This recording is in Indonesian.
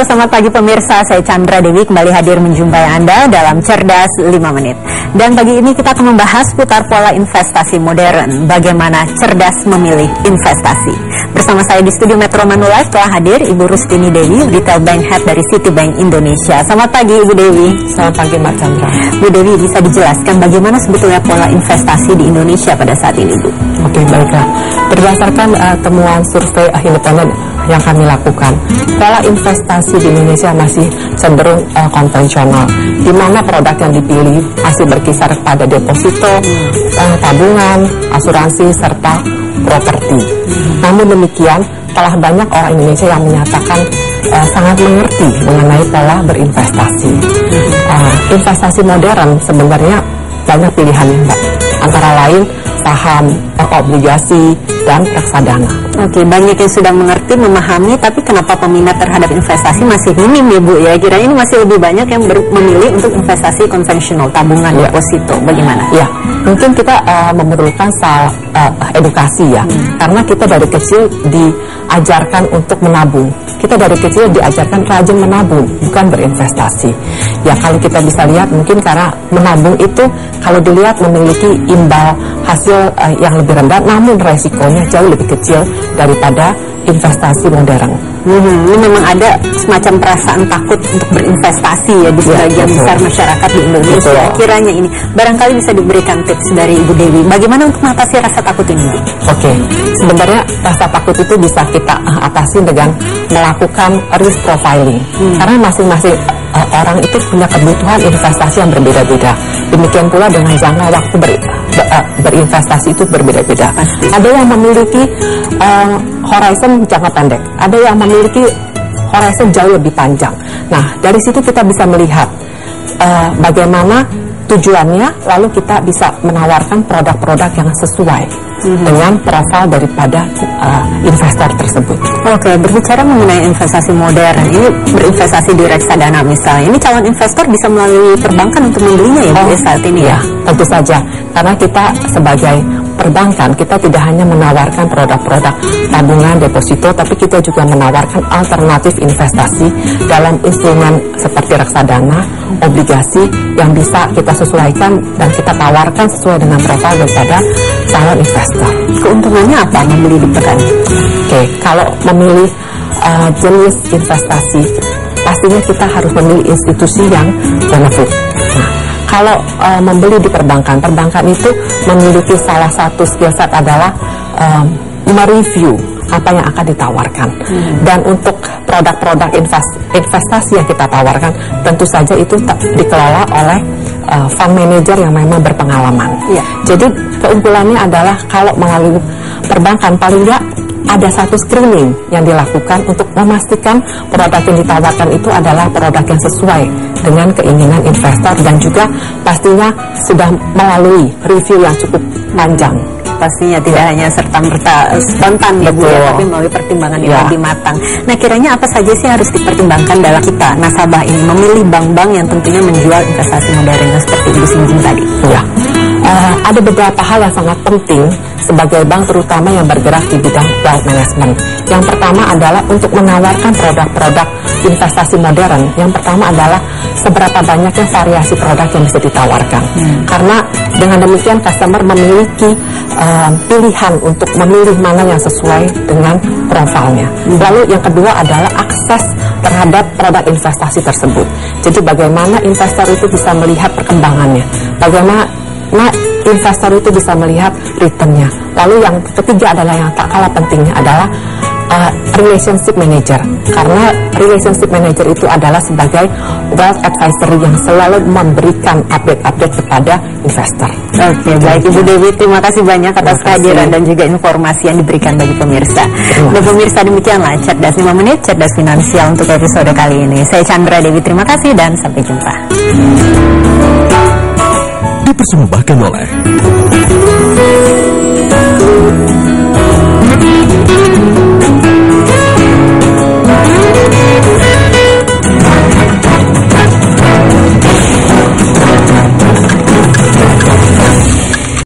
Halo, selamat pagi pemirsa, saya Chandra Dewi kembali hadir menjumpai Anda dalam Cerdas 5 Menit. Dan pagi ini kita akan membahas putar pola investasi modern, bagaimana cerdas memilih investasi. Bersama saya di studio Metro Manulife telah hadir Ibu Rustini Dewi, Retail Bank Head dari Citibank Indonesia. Selamat pagi Ibu Dewi. Selamat pagi Mbak Chandra. Bu Dewi, bisa dijelaskan bagaimana sebetulnya pola investasi di Indonesia pada saat ini, Bu? Oke, baiklah. Berdasarkan temuan survei independen yang kami lakukan, pola investasi di Indonesia masih cenderung konvensional, di mana produk yang dipilih masih berkisar pada deposito, tabungan, asuransi, serta properti. Namun demikian, telah banyak orang Indonesia yang menyatakan sangat mengerti mengenai pola berinvestasi. Investasi modern sebenarnya banyak pilihannya, Mbak. Antara lain saham, obligasi, dan reksadana. Oke, banyak yang sudah mengerti, memahami, tapi kenapa peminat terhadap investasi masih minim ya Bu ya? Kira ini masih lebih banyak yang memilih untuk investasi konvensional, tabungan, deposito, bagaimana? Ya, mungkin kita memerlukan edukasi ya, karena kita dari kecil diajarkan untuk menabung. Kita dari kecil diajarkan rajin menabung, bukan berinvestasi. Ya, kalau kita bisa lihat mungkin karena menabung itu kalau dilihat memiliki imbal hasil yang lebih rendah, namun resikonya jauh lebih kecil daripada investasi modern. Ini memang ada semacam perasaan takut untuk berinvestasi ya di sebagian besar masyarakat di Indonesia. Betul. Kiranya ini barangkali bisa diberikan tips dari Ibu Dewi, bagaimana untuk mengatasi rasa takut ini? Oke, sebenarnya rasa takut itu bisa kita atasi dengan melakukan risk profiling. Karena masing-masing orang itu punya kebutuhan investasi yang berbeda-beda. Demikian pula dengan jangka waktu berinvestasi itu berbeda-beda. Ada yang memiliki horizon jangka pendek, ada yang memiliki horizon jauh lebih panjang. Nah, dari situ kita bisa melihat bagaimana tujuannya, lalu kita bisa menawarkan produk-produk yang sesuai dengan profil daripada investor tersebut. Oke, berbicara mengenai investasi modern, ini berinvestasi di reksadana misalnya, ini calon investor bisa melalui perbankan untuk membelinya ya Bu saat ini ya? Tentu saja, karena kita sebagai perbankan, kita tidak hanya menawarkan produk-produk tabungan, deposito, tapi kita juga menawarkan alternatif investasi dalam instrumen seperti reksadana, obligasi yang bisa kita sesuaikan dan kita tawarkan sesuai dengan profil daripada calon investor. Keuntungannya apa membeli di pekan? Oke, kalau memilih jenis investasi, pastinya kita harus memilih institusi yang benefit. Nah, kalau membeli di perbankan, perbankan itu memiliki salah satu skill set adalah mereview apa yang akan ditawarkan. Dan untuk produk-produk investasi yang kita tawarkan, tentu saja itu dikelola oleh fund manager yang memang berpengalaman. Jadi keunggulannya adalah kalau melalui perbankan paling tidak ada satu screening yang dilakukan untuk memastikan produk yang ditawarkan itu adalah produk yang sesuai dengan keinginan investor dan juga pastinya sudah melalui review yang cukup panjang. Pastinya tidak hanya serta-merta spontan ya Bu ya, tapi melalui pertimbangan yang lebih matang. Nah, kiranya apa saja sih harus dipertimbangkan dalam kita nasabah ini memilih bank-bank yang tentunya menjual investasi modern seperti Ibu singgung tadi? Ya, ada beberapa hal yang sangat penting sebagai bank terutama yang bergerak di bidang wealth management. Yang pertama adalah untuk menawarkan produk-produk investasi modern. Yang pertama adalah seberapa banyaknya variasi produk yang bisa ditawarkan. Karena dengan demikian customer memiliki pilihan untuk memilih mana yang sesuai dengan profilnya. Lalu yang kedua adalah akses terhadap produk investasi tersebut. Jadi bagaimana investor itu bisa melihat perkembangannya, bagaimana investor itu bisa melihat returnnya. Lalu yang ketiga adalah yang tak kalah pentingnya adalah relationship manager, karena relationship manager itu adalah sebagai wealth advisory yang selalu memberikan update-update kepada investor. Oke, baik Ibu Dewi, terima kasih banyak atas kehadiran dan juga informasi yang diberikan bagi pemirsa. Dan pemirsa, demikianlah Cerdas 5 Menit, Cerdas Finansial untuk episode kali ini. Saya Chandra Dewi, terima kasih dan sampai jumpa. Dipersembahkan oleh